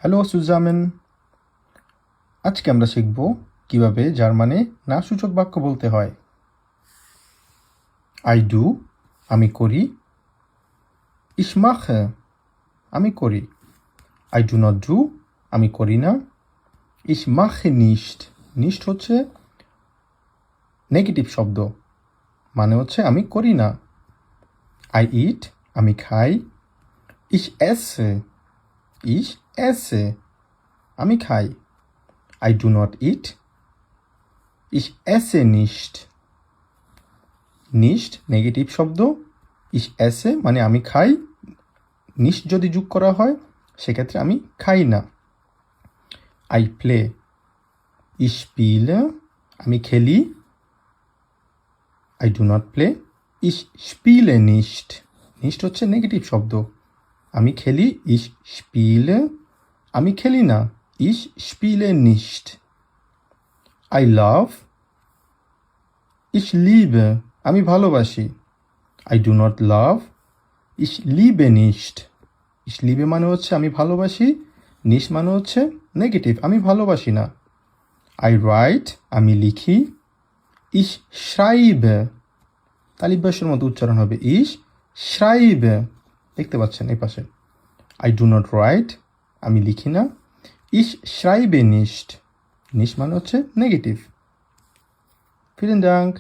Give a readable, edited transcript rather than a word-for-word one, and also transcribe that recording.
Hello সুজামেন, আজকে আমরা শিখব কিভাবে জার্মানে না সূচক বাক্য বলতে হয়। আই ডু, আমি করি। ইশ মাখে, আমি করি। আই ডু নট ডু, আমি করি না। ইশ মাখে নিশট, নিশট হচ্ছে নেগেটিভ শব্দ, মানে হচ্ছে আমি করি না। আই ইট, আমি খাই। ইশ এসে, ইশ এসে, আমি খাই। আই ডু নট ইট, ইশ এসে নিশট। নিশট নেগেটিভ শব্দ, ইশ এসে মানে আমি খাই, নিশট যদি যোগ করা হয় সেক্ষেত্রে আমি খাই না। আই প্লে, ইশ স্পিলে, আমি খেলি। আই ডু নট প্লে, ইশ স্পিলে নিশট। নিশট হচ্ছে নেগেটিভ শব্দ, আমি খেলি। ইশ স্পিলে, আমি খেলি না। ইশ স্পিলে নিশট। আই লাভ, ইশ লিবে, আমি ভালোবাসি। আই ডু নট লাভ, ইশ লিবে নিশট। ইশ লিবে মানে হচ্ছে আমি ভালোবাসি, নিশ মানে হচ্ছে নেগেটিভ, আমি ভালোবাসি না। আই রাইট, আমি লিখি। ইশ শ্রাইবে, তালিবাসের মতো উচ্চারণ হবে। ইশ শ্রাইবে, দেখতে পাচ্ছেন এই পাশে। আই ডু নট রাইট, আমি লিখি না। ইশ শ্রাইবে নিশট, নিশ মানে হচ্ছে নেগেটিভ। ভিলেন দাঙ্ক।